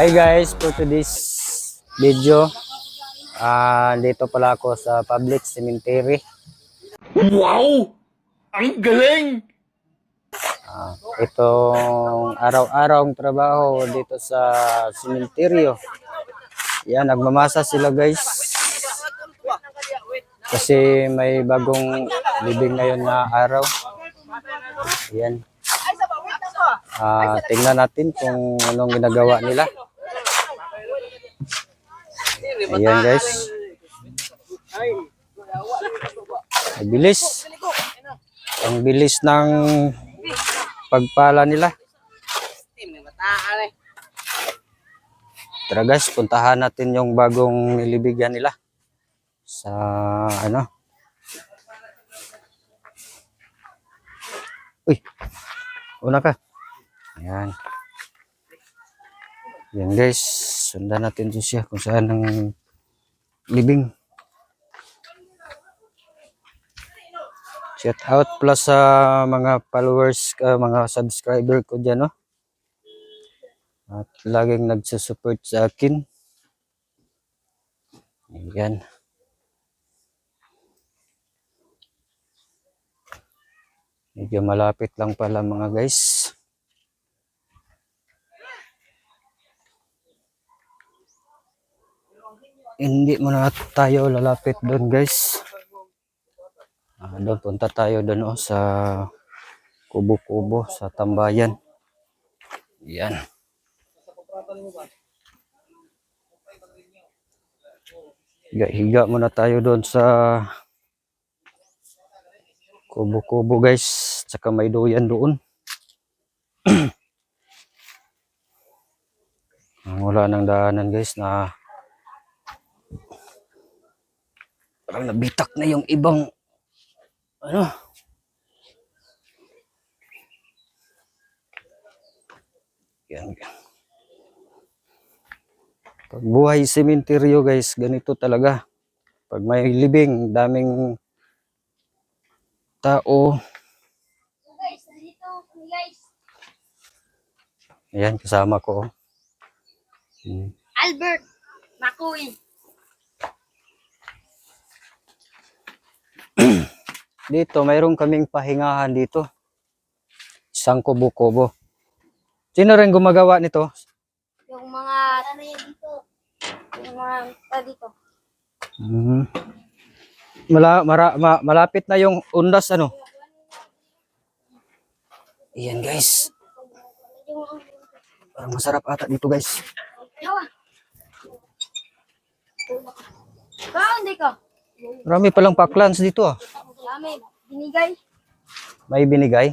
Hi guys, for today's video, dito pala ako sa public cemetery. Wow! Ang galing! Itong araw-arawng trabaho dito sa sementeryo. Yan, nagmamasa sila guys. Kasi may bagong libing ngayon na araw. Yan. Tingnan natin kung anong ginagawa nila. Ayan guys. Ang bilis. Ang bilis ng pagpala nila. Tara guys, puntahan natin yung bagong nilibigyan nila. Sa ano? Uy, una ka. Ayan. Yan guys, sundan natin to siya kung saan ang libing. Shout out plus sa mga followers, mga subscriber ko dyan, no? At laging nagsusupport sa akin. Ayan. Medyo malapit lang pala mga guys. Hindi muna tayo lalapit doon guys. Doon punta tayo doon sa kubo-kubo sa tambayan. Yan. Higa muna tayo doon sa kubo-kubo guys. Tsaka may duyan doon. Wala nang daanan guys na parang nabitak na yung ibang ano. Yan. Pag buhay sementeryo guys, ganito talaga. Pag may libing, daming tao. Ayan, kasama ko. Albert McQueen. Dito, mayroon kaming pahingahan dito. Isang kubo-kubo. Sino rin gumagawa nito? Yung mga ano yan dito. Yung mga dito. Malapit na yung undas ano. Ayan guys. Parang masarap ata dito guys. Hindi ka. Marami palang paklans dito ah. Dami. Binigay. May binigay.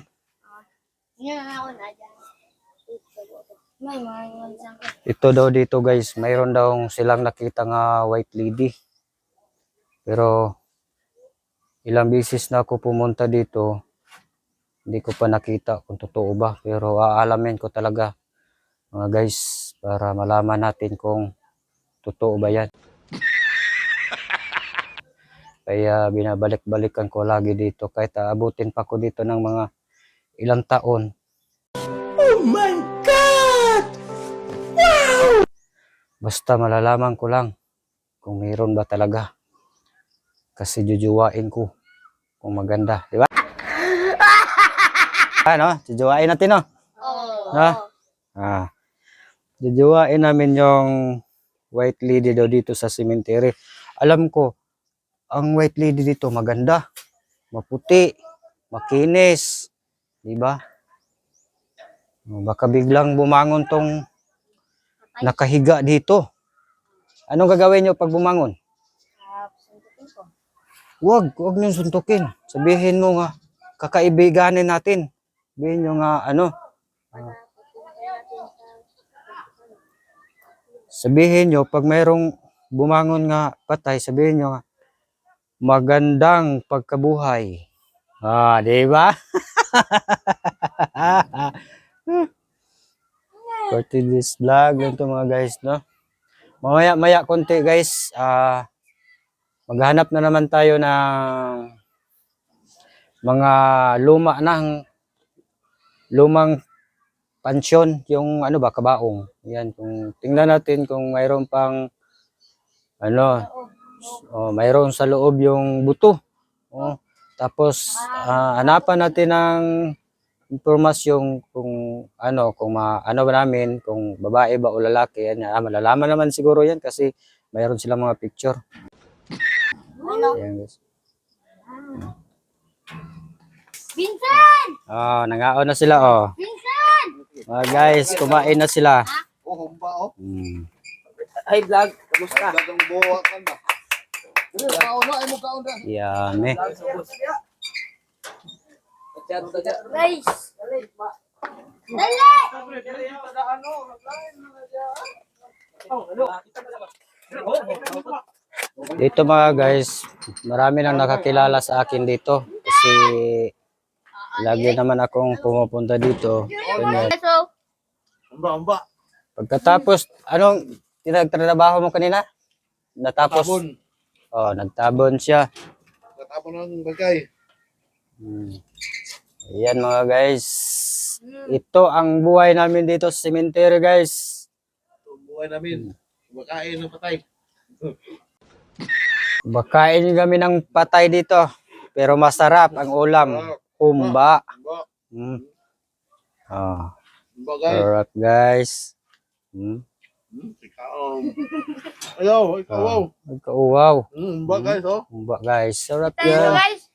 Yan ako na dyan. May mga isang Ito daw dito guys, mayroon daw silang nakita nga white lady. Pero ilang beses na ako pumunta dito, hindi ko pa nakita kung totoo ba. Pero aalamin ko talaga mga guys para malaman natin kung totoo ba yan. Kaya binabalik-balikan ko lagi dito kahit aabutin pa ko dito ng mga ilang taon. Oh my God! Wow! Basta malalaman ko lang kung mayroon ba talaga. Kasi jujuwain ko kung maganda, di ba? Ano? Jujuwain natin, no? Oo. Jujuwain namin yung white lady daw dito sa cemetery. Alam ko, ang white lady dito maganda, maputi, makinis, di ba? Baka biglang bumangon tong nakahiga dito. Anong gagawin nyo pag bumangon? Suntukin ko. Huwag nyo suntukin. Sabihin mo nga, kakaibiganin natin. Sabihin nyo nga, sabihin nyo, pag mayroong bumangon nga patay, sabihin nyo nga, magandang pagkabuhay. Di ba? For today's vlog, yun to mga guys, no? Maya konti guys, maghanap na naman tayo ng mga lumang pansyon, yung ano ba, kabaong. Yan, kung tingnan natin kung mayroon pang ano, mayroon sa loob yung buto. Oh, tapos hanapan natin ng impormasyon kung ano, kung ano ba namin, kung babae ba o lalaki. Yan, malalaman naman siguro yan kasi mayroon silang mga picture. Ayan, guys. Vincent! Nangaon na sila, oh. Vincent! Mga guys, kumain na sila. Oh, humba oh. Ay, vlog. Kamusta? Dagang buwa ka na. Kaon na, ay mo kaon na. Yummy. Guys! Dali! Dito mga guys, marami nang nakakilala sa akin dito. Kasi lagi naman akong pumupunta dito. Ganyan. So, Humba, humba. Pagkatapos, anong tinagtrabaho mo kanina? Natapos? Tabon. Nagtabon siya. Tatapon ng bagay. Ayan mga guys. Ito ang buhay namin dito sa cemetery guys. Ito ang buhay namin. Kumakain ng patay. Bakain kami ng patay dito. Pero masarap ang ulam. Humba. Humba. Mm. Humba guys. Sarap guys. Ikaw. Ayaw, ikaw. Wow. Nagkauwaw. Humba guys oh. Humba guys. Sarap tayo yan. guys.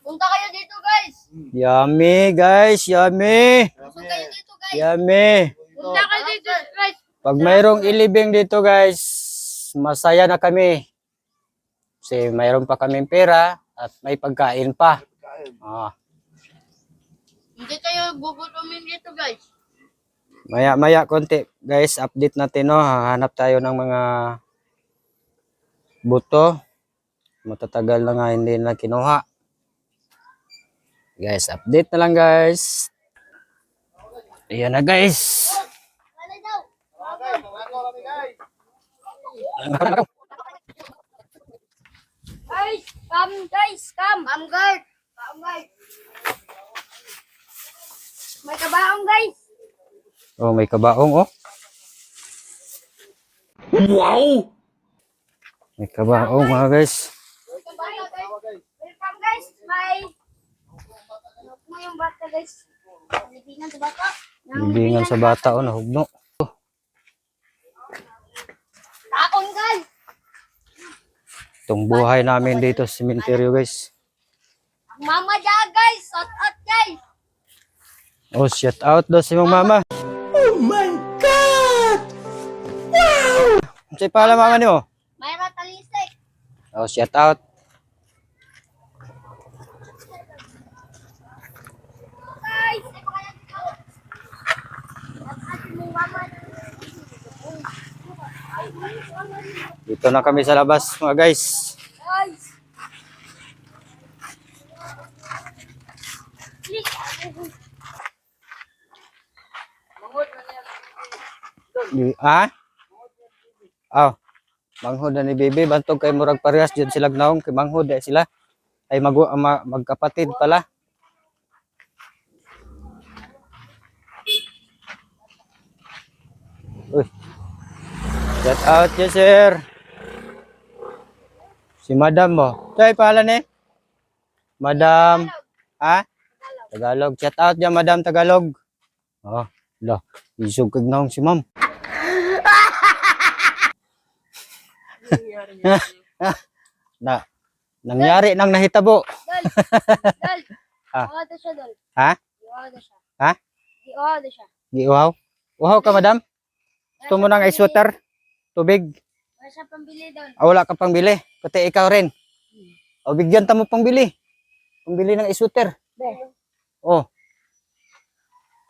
Punta kayo dito guys. Yummy guys. Yummy. Punta kayo dito guys. Yummy. Punta kayo dito guys. Pag mayroong ilibing dito guys, masaya na kami. Kasi mayroon pa kaming pera at may pagkain pa. Hindi kayo gugutumin dito guys. Maya konti guys, update natin no. Hahanap tayo ng mga buto. Matatagal na nga hindi na kinuha. Guys, update na lang guys. Ayan na guys. Wala daw. Guys, come guys, come. Come guard. Come guard. May kabaong guys. May kabaong oh. Wow! May kabaong mga guys. May kabaong guys. Welcome guys. May ano po yung bata guys. Libingan sa bata. Libingan sa bata oh, nahugno. Taon guys. Itong buhay namin dito sa cemetery guys. Ang mama dyan guys. Shout out guys. Oh, shout out daw si mong mama. Oh my God! Wow! Ano pala mama niyo? Mayra Talisek. Oh, shout out. Guys. Shout out mong mama. Dito na kami sa labas mga guys. Guys. Click. Manghod na ni Bibi. Bantog kay murag parehas dyan sila gnaong. Kay manghod sila. Ay magkapatid pala. Uy. Shout out ya sir. Si Madam mo. Tay pangalan Madam. Tagalog. Shout out ya Madam Tagalog. Lah. Isog kag naong si Ma'am. Nangyari nang nahitabo. Dal. Dal. Iwada siya, Dal. Ha? Iwada siya. Ha? Iwada siya. Giuhaw. Uhaw ka Madam? Gusto mo ng ice water? Tubig? Wala siya pambili doon. Wala ka pang bili. Pati ikaw rin. Bigyan ta mo pang bili. Pambili ng ice water. Oh.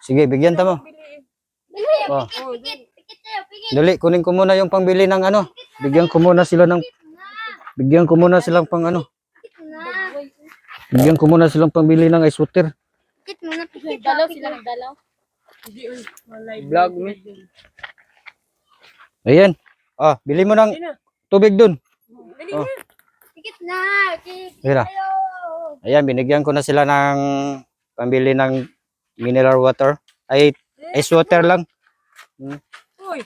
Sige, bigyan ta mo. Bili. Oh. Pikit tayo. Pikit. Dali, kunin ko muna yung pangbili ng ano. Bigyan ko muna sila ng bigyan ko muna silang pang ano. Pikit na. Bigyan ko muna silang pambili ng ice water. Pikit muna. Pikit. Dalaw sila. Dalaw. Vlog me. Ayan. Bili mo ng tubig dun. Oh. Pikit na. Pikit Mira. tayo. Ayan, binigyan ko na sila ng pambili ng mineral water. Ay, ice water lang. Uy!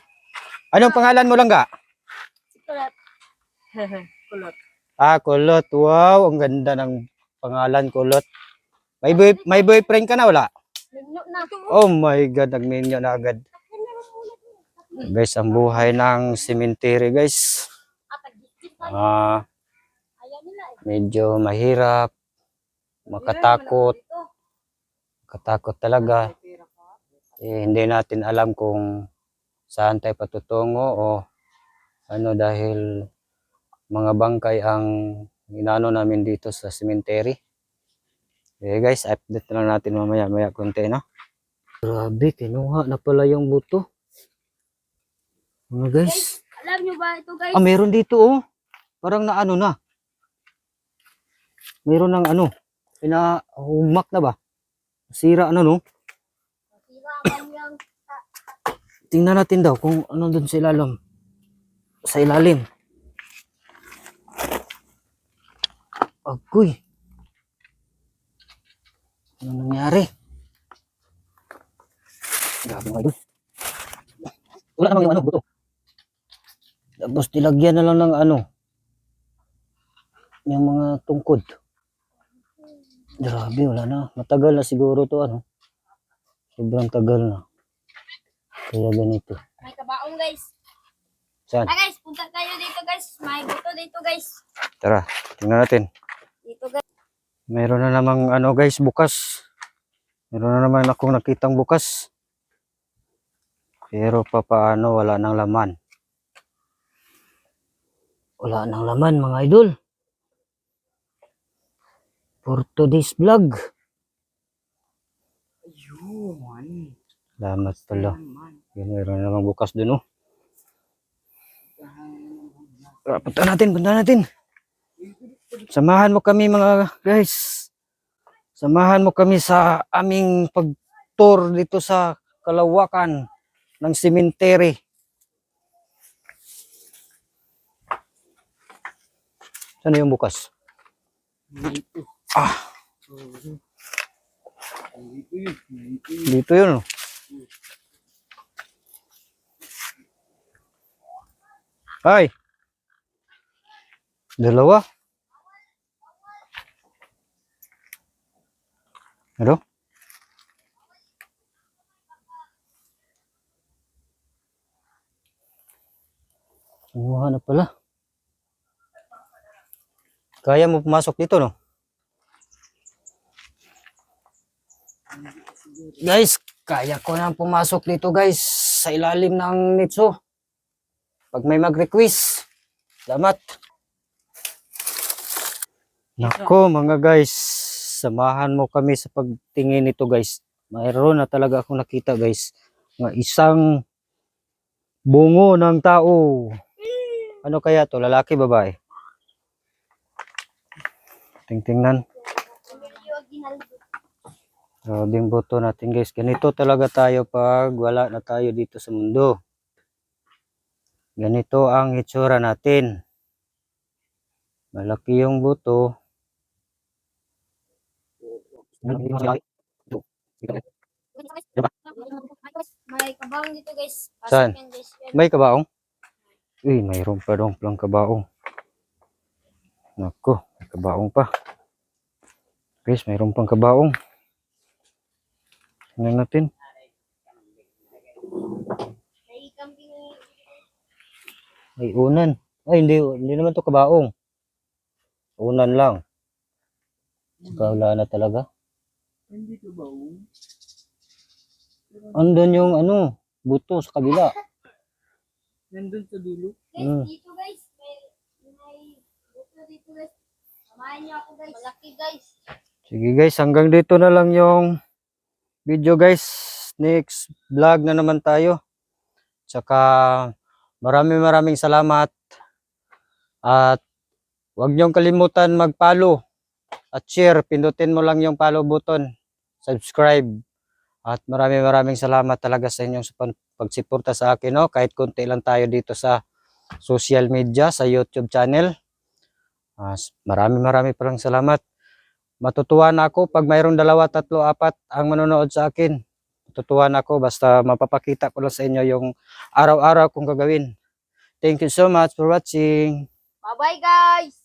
Anong pangalan mo lang ga? Kulot. Kulot. Ah, Kulot. Wow, ang ganda ng pangalan, Kulot. May boyfriend ka na, wala? Nagno na. Oh my God, nagminyo na agad. Guys, ang buhay ng cemetery, guys. Ah, Ayaw nila eh. medyo mahirap, makatakot, katakot talaga. Hindi natin alam kung saan tayo patutungo o ano dahil mga bangkay ang inano namin dito sa cemetery. Okay guys, update na lang natin mamaya konti, no? Grabe, kinuha na pala yung buto. Mga guys. Alam nyo ba ito guys? Ah, meron dito oh. Parang na ano na. Meron ng ano. Pinahumak na ba? Sira na no? Sira ang kanyang Tingnan natin daw kung ano dun sa ilalim. Sa ilalim. Agoy. Ano nangyari? Grabe mga idol. Wala namang yung ano, buto. Tapos nilagyan na lang ng ano. Yung mga tungkod. Grabe, wala na. Matagal na siguro to ano. Sobrang tagal na. Kaya ganito. may kabaong guys. Saan? Ah guys, punta tayo dito guys. May buto dito guys. Tara, tingnan natin. Dito guys. Meron na namang ano guys, bukas. Meron na naman akong nakitang bukas. Pero papaano, wala nang laman. Wala nang laman mga idol. For today's vlog. Ayun. Salamat pala. Yun, meron na namang bukas dun oh. Tara, punta natin. Samahan mo kami mga guys. Samahan mo kami sa aming pag-tour dito sa kalawakan ng cemetery. Saan yung bukas? Ah. Dito yun. Oh. Ay. Dalawa. Ano? Kumuha na pala. Kaya mo pumasok dito, no? Guys, kaya ko na pumasok dito, guys. Sa ilalim ng nitso. Pag may mag-request. Salamat. Nako, mga guys. Samahan mo kami sa pagtingin nito, guys. Mayroon na talaga akong nakita, guys. Nga isang bungo ng tao. Ano kaya to? Lalaki, babae? Tingnan. Grabing boto natin guys. Ganito talaga tayo pag wala na tayo dito sa mundo. Ganito ang itsura natin. Malaki yung buto. May kabaong dito guys. Pasok Saan? yan, guys. May kabaong? Uy, mayroon pa dong palang kabaong. Nako, may kabaong pa. Guys, mayroon pang kabaong. Tingnan natin. May camping. May unan. Ay, hindi naman to kabaong. Unan lang. Saka wala na talaga. Hindi ko ba? Andun yung ano, buto sa kabila. Nandun sa dulo. Guys, dito guys. May buto dito guys. Samahan niyo ako guys. Malaki guys. Sige guys, hanggang dito na lang yung video guys. Next vlog na naman tayo. Tsaka maraming salamat. At huwag niyong kalimutan mag-follow at share. Pindutin mo lang yung follow button. Subscribe. At maraming salamat talaga sa inyong pagsuporta sa akin. No? Kahit konti lang tayo dito sa social media, sa YouTube channel. Maraming palang salamat. Matutuwa na ako pag mayroong 2, 3, 4 ang manonood sa akin. Matutuwa na ako basta mapapakita ko lang sa inyo yung araw-araw kong gagawin. Thank you so much for watching. Bye-bye, guys!